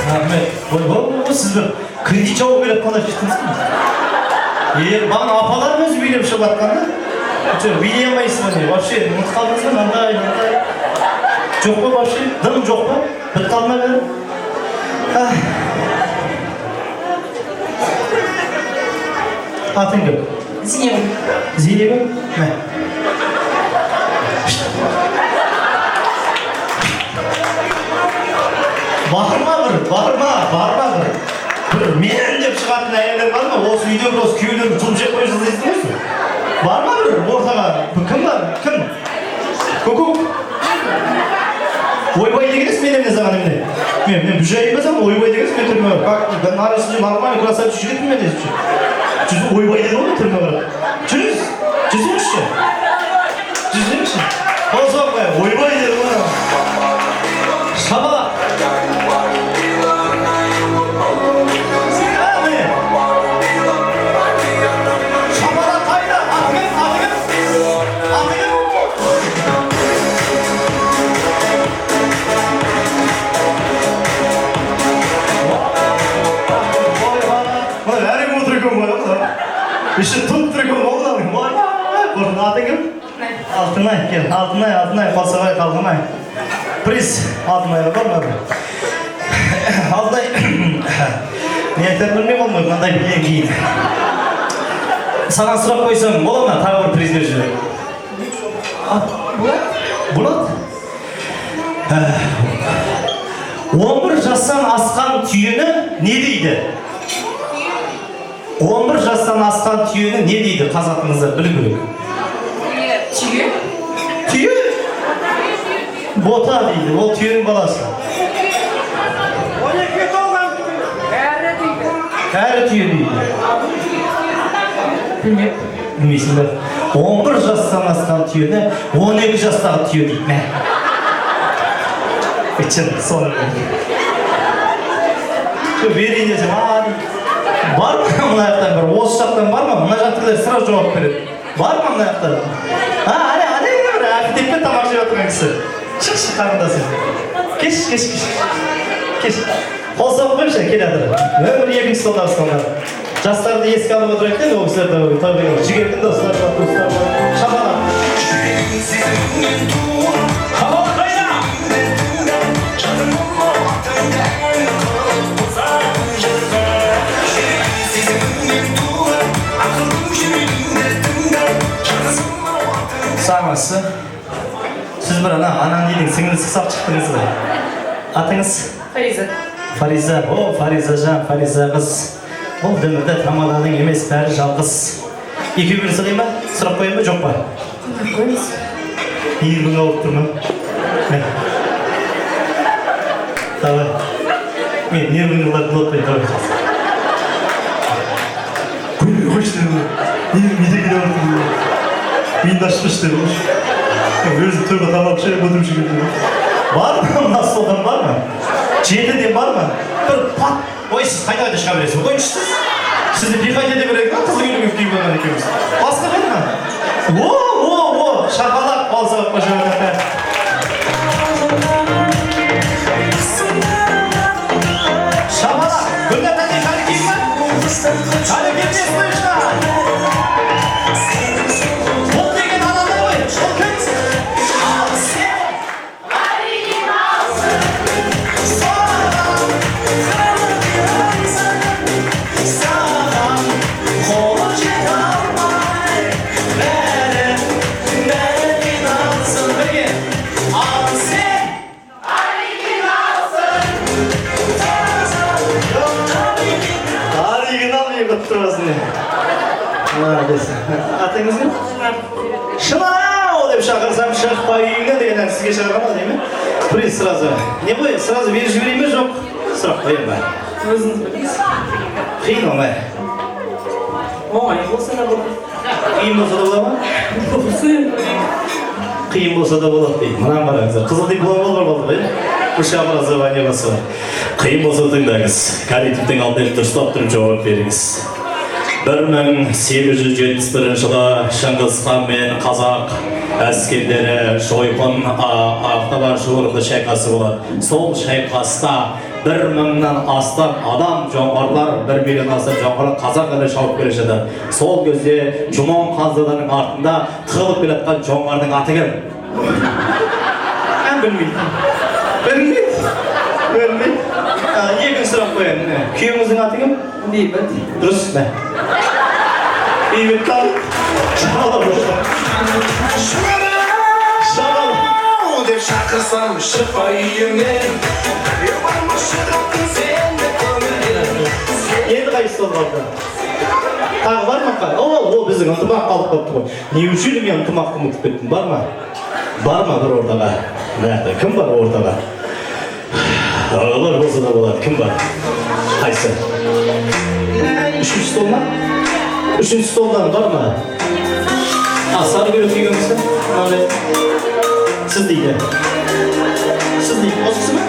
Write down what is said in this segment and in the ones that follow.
Рахмет. Сіз бір кредит жауап беріп қана шеттіңіз бе? Маған апаларым өзі билеп шығып жатқанда. Билей алмайсыз ба не? Вообще, ұмытып қалдыңыз ба? Мындай. Жоқ па вообще? Дым жоқ па? Бітіп қалды ма бәрі? Атың кім? Зинебім. Зинебім? Мә. Барма бір мен деп шығатын әйелдер бар ма? Осы үйде бір осы күйеулерін жұлып жеп қойып жаздайсың дейсің? Бар ма бір ортаға? Кім бар? Кім? Көкөк? Ойбай дегенсіз мен емне саған емне? Мен бүжай емесем, ойбай дегенсіз мен түрме бар. Как? Арасында нормальный красавчик жігітпін мен десіп. Ойбай деді ғой түрме бар. Жүзіңізші. Қозып қой, ойбай деді ғой. Шабала. Еще тут тұрған болғаның, бұрын аты кім? Алтынай, кел, Алтынай, қосағай қалғымай. Приз, Алтынайға бар ма? Алтынай, не айтар білмей болмай, қандай білген кейін. Саған сұрақ қойсам, бола ма? Тағы бір приз берші. Болады? 11 жастан асқан түйені не дейді? 11 жастан асқан түйені не дейді қазағыңызда білу керек? Түйе? Түйе? Бота дейді, ол түйенің баласы. 12 толған кәрі дейді. Кәрі түйе дейді. Білмейсің бе? 11 жастан асқан түйені 12 жастағы түйе дейді. Мә. Үтшін, соны берейін десем, бар ма мына жақтан бір? Осы жақтан бар ма? Мына жақтылар сразу жауап береді. Бар ма мына жақтан? Әне бір әпітеппен тамақ жеп отырған кісі. Шықшы қарындасың. Кеш. Қол қойшы, кел жатыр. Өмір екінші столда ұсталған. Жастарды еске алып отырайық деп, ол кісілерді тойбайға жігердің достары бар, туыстары бар. Шабана. Сағынасы, сіз бір анан дейдің сіңілісі сап шықтыңыз ба? Атыңыз? Фариза. Фариза, Фариза жан, Фариза қыз. Бұл дімірді тамаданың емес бәрі жалғыз. Екеу бірісі қой ма? Сұрақ қойын ба, жоқ па? Қойыңыз. Иірдің ауып тұр ма? Давай. Мен нервіңділер бұлатпай давай. Қойшы деді. Недегі де ауып тұр. Мені ашқыш деді. Өзі тойға тамақ шайып отырып жүрген. Бар ма? Мына столдан бар ма? Жетіден бар ма? Бір пат. Ой, сіз қайда шыға бересіз? Қойшы сіз. Сізді бейқайда де берейік ма? Қызы келуге кейіп болған екеуміз. Басқа бар ма? Шақалақ балсақ қойшы өтіп. Шақалақ. Күнде тәне қаны кейіп ма? Қаны келмес қойшқа. Атыңыз кім? Шынау деп шақырсам шықпай үйіңе дегеннен сізге шақырған ба деймін? Приз сразу. Не бой, сразу беріп жіберейін бе жоқ? Сұрақ қойын ба? Өзіңіз біліңіз. Қиын оңай. Оңай болса да болады. Қиын болса да болады ма? Қиын болса да болады дейді. Мұнан қараңыздар. Қызыл диплом болып болды ғой? Үш образование басы бар. Қиын болса тыңдаңыз. Коллективтің алдында дұрыстап тұрып жауап беріңіз. 1871 жылы Шыңғыс хан мен қазақ әскерлері жойқын автомат жорығында шайқасы болады. Сол шайқаста 1000'dan aslan adam жоңғарлар 1 миллион астам жоңғарлар қазақ елі шауып келе жатыр. Сол кезде Жұман қаздаларының артында тығылып келе жатқан жоңғардың аты кім? Білмейді. Екінші сұрақ қояйын. Күйеуіңіздің аты кім? Бейбіт. Дұрыс па? Бейбіт тал. Шағал. Деп шақырсам шықпай үйіңнен Ебарма шығатын сені көңілден Енді қайсы сол қалды? Тағы бар ма? О, біздің ынтымақ қалып қалыпты ғой. Не үшін мен ынтымақты ұмытып кеттім? Бар ма? Бар ма бір ортаға? Кім бар ортаға? Ағалар болса да болады. Кім бар? Қайсы? Үшінші стол ма? Үшінші столдан бар ма? Сары көйлек кигенсіз? Сіз дейді. Сіз дейді. Осы кісі ме?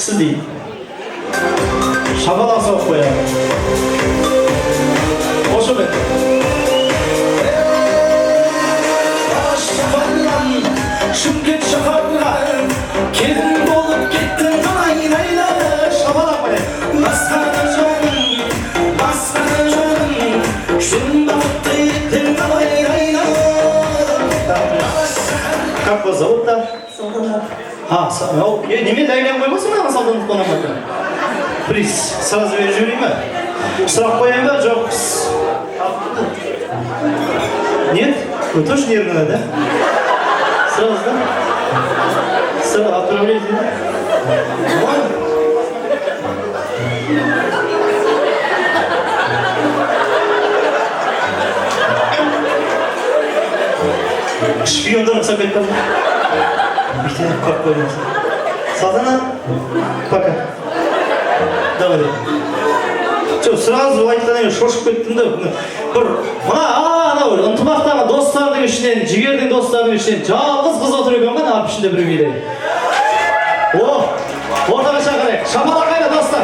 Сіз дейді. Шабалақ соғып қояды. Қошы бет. Шабалам, Шымкент шаһарынан келін болып кеттің қалай лайла Шабалақ қояды. Басқа да жаным шын бақытты еттің қалай лайла Как вас зовут-то? Неме дәйлен қоймасын ана салдандық қонамады? Приз, сразу беріп жіберейін ба? Сұрақ қояйын ба? Жоқ. Нет? Вы тоже нервный, да? Сразу, да? Сразу отправляйте, да? Ладно. Шпиондар ұқсап кетті ме? Бүйтіп қорып қоймыз. Салтанат, пока. Давай. Жоқ, сразу айтқаннан шошып кеттім да. Бір, анау ынтымақтағы достардың ішінен, жігердің достардың ішінен жалғыз қыз отыр екен ғой, алып ішінде біреу келеді. О, ортаға шақырайық. Шамалақ қайда достар?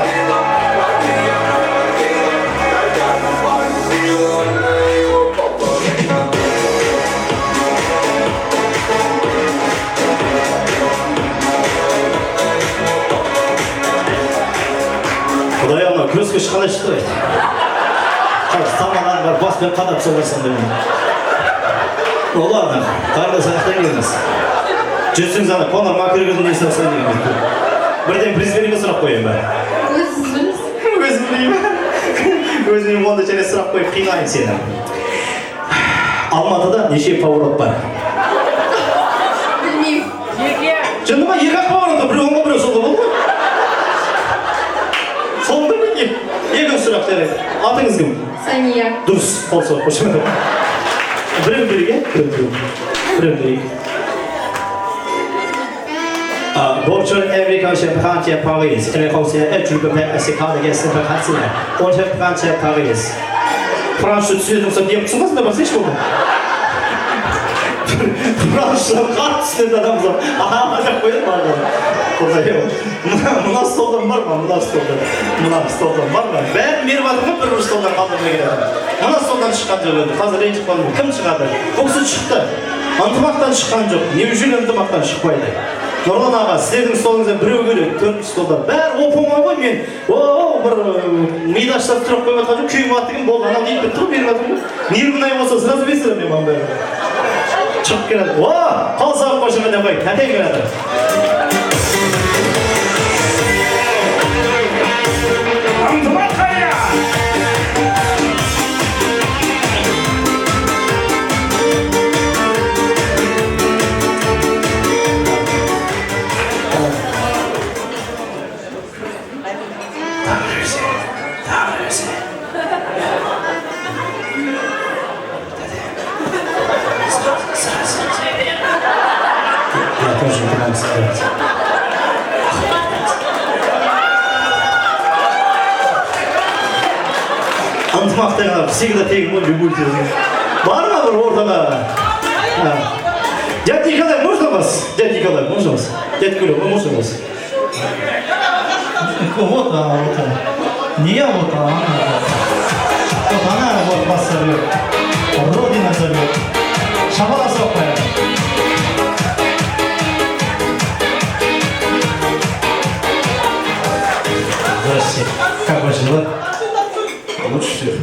Құдай ана күреске шыққандай шықты ғой. Самалан бар, баспен қадап соларсан деймін. Оларына, қарда саяқтан келіңіз. Жүрсіңіз ана, Конор Макгрегордың несін асқан деген. Бірден президентке сұрақ қойын ба? Өзім білейін. Өзім онда және сұрақ қойып қиғайын сені. Алматыда неше поворот бар? Білмеймін. Жынды ма, екі поворот, біреу оңға біреу солға болды ма? Соны білмеймін. Екінші сұрақ жарайды. Атыңыз кім? Сания. Дұрыс, қол соғып қойшы. Біреу береге? Біреу береге. Borçlar Amerika Fransa Paris. Fransa Türkiye Meksika gelsin Fransa. Borçlar Fransa Paris. Fransa түсінесің деп тұрсың ба сен болды? Франса қатысты адамзат. Деп қойды ма? Құдайым. Мына столдан бар ма? Мына столдан бар ма? Бәрін беріп жатырмын, бір столдан қалдырмай келеді. Мына столдан шыққан жоқ еді. Қазір ренжіп қалдым. Кім шығады? Бұл кісі шықты. Ынтымақтан шыққан жоқ. Неужели ынтымақтан шықпайды? Нұрлан аға, сіздердің столыңызда біреу келеді, 4 столда. Бәрі оп-оңай ғой мен. Бір мидаштар тұрып қойып жатқан жоқ. Күйім аты кім болды? Анау дейіп бітті ғой беріп жатырмын. Нервный болса, сразу берсін мен маған бәрі. Шығып келеді. Қал сағып қойшы мен қой. Тәтен келеді. Антымақ қайда? Я тоже не могу сказать. Ынтымақтарға всегда тегін ғой, любуйтесь. Бар ма бір ортаға? Дядя Николай, можно вас? Дядя Николай, можно вас? Дядя Коля, можно вас? Вот она, вот она. Не я, вот она. Вот она вот вас зовет. Родина зовет. Шабала сопая. Здравствуйте. Как ваши дела? Лучше всех.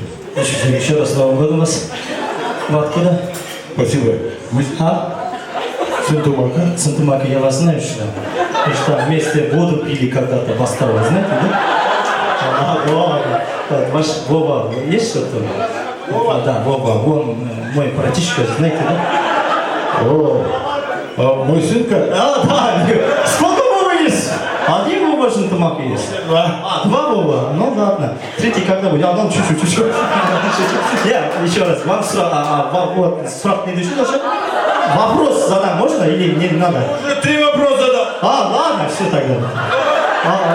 Еще раз Новым годом вас. Вы откуда? Спасибо. Мы Сентумака. Сантумака, я вас знаю, что? И что вместе воду пили когда-то в Оставе, знаете, да? Ладно. Ваш Вова, есть что-то? Вова? Да, Вова. Он мой братишка, знаете, да? О, а мой сынка? Да. Сколько Вова есть? Один Вова Сантумака есть. Два. Два Вова? Ну ладно. Третий когда будет? Ну чуть-чуть. Я еще раз. Вам срок не дошли даже? Вопрос задам можно или не надо? Уже 3 вопроса задал. Ладно, все тогда.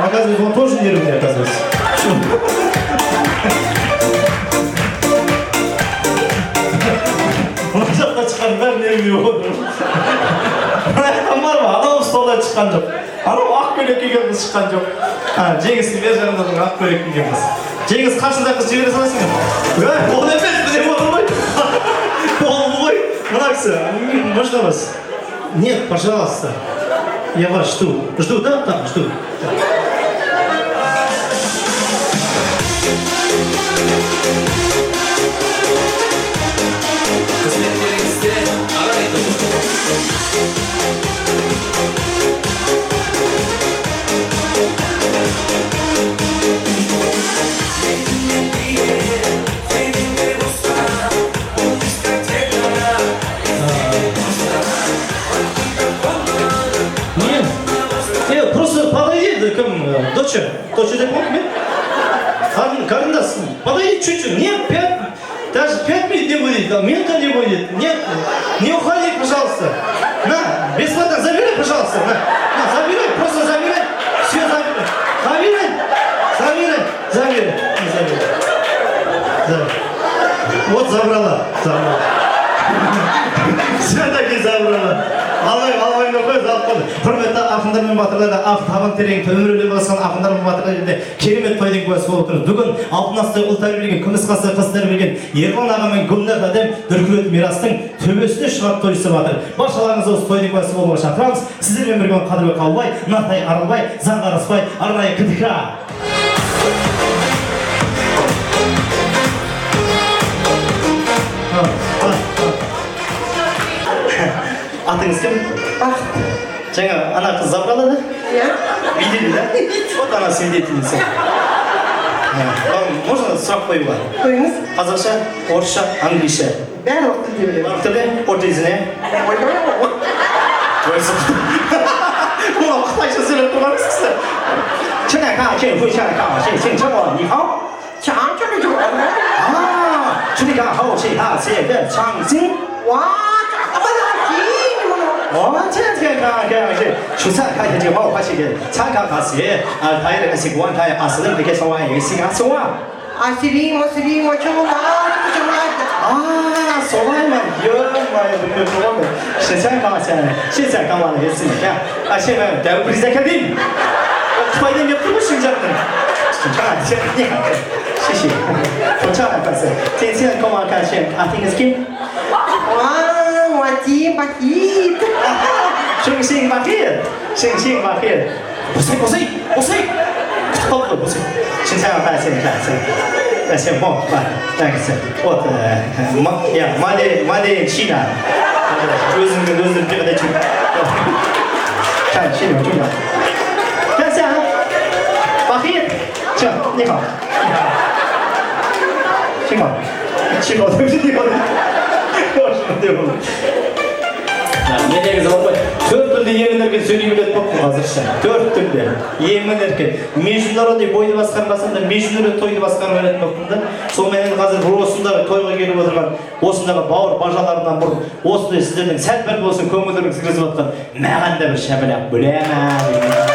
Оказывается, он тоже нервный, оказывается. Мына жақта шыққан бәрі нервный болды. Мына жақтан бар ма? Анау столдан шыққан жоқ. Анау ақ көйлек киген қыз шыққан жоқ. Жеңістің бер жағында ақ көйлек киген қыз. Жеңіс қашында қыз жібере саласың ба? Ол емес, міне отыр ғой. Ол ғой. Мына кісі, можно вас? Нет, пожалуйста. Я вас жду. Жду, да? Так, жду. Нет, просто подойди, доча деп помню? Карандаш, подойди чуть-чуть, нет, даже 5 минут не будет, минута не будет, нет, не уходи, пожалуйста. На, бесплатно забирай, пожалуйста, на, забирай, просто забирай, все забирай. Вот забрала. Все-таки забрала. Албай нұрқой залып қойды. Құрметті ақындар мен батырларда ақ табан терең төмірілі басқан ақындар мен батырлар жерде керемет тойдың куәсі болып отырмыз. Бүгін алтынастай ұл тәрбиелеген, күміс қастай қыз тәрбиелеген Ерлан аға мен Гүлнар әдем дүркірет мирастың төбесіне шығарып тойысы батыр. Баршаларыңызды осы тойдың куәсі болуға шақырамыз. Сіздермен бірге Қадырбек Қалбай, Нартай Аралбай, Заң Араспай, арнайы КТК. Атыңыз кім? Жаңа ана қыз забрала да? Иә. Видели, да? Вот она свидетельница. Можно сұрақ қоюға? Қойыңыз. Қазақша, орысша, английша. Барлық тілде білемін. Барлық тілде? Ордезіне? Ол қытайша сөйлеп тұрғаныңыз кісі. 现在看，现会下来看，现这么你好。Чаң чаң чаң. 这里看好，现他写的长经。 Уа, чаң.这看，出差看见就好，发现的参考考试，他那个习惯，他阿斯那个说话，有时间说话。 Асирин, чаң. 说话嘛，有嘛，有说嘛，现在干嘛了？也是你看，现在在不是在肯定，快点就不是这样的。看，你好，谢谢，我唱来快些，今天干嘛看先？I think it's Kim。 Уа, Вадим, Бахит. 星星马天，不是，现在要看现在，先放吧，那个是，我的马的去哪？өзің бір қандай чүп. Чай, шене, чума. 看一下，Бахит，这，你好，幸好，对不起，对不起。 Мен негізі болмай, 4 тілде емін-еркен сөйлей білетін боқтым қазірше. 4 тілде емін-еркен. Международный бойды басқармасында международный тойды басқарып беретін боқтым да. Сонымен қазір осындағы тойға келіп отырған, осындағы бауыр бажаларынан бұрын, осындай сіздердің сәт бір болсын көңілдеріңіз кіргізіп жатқан маған да бір шәбілақ бөлемін.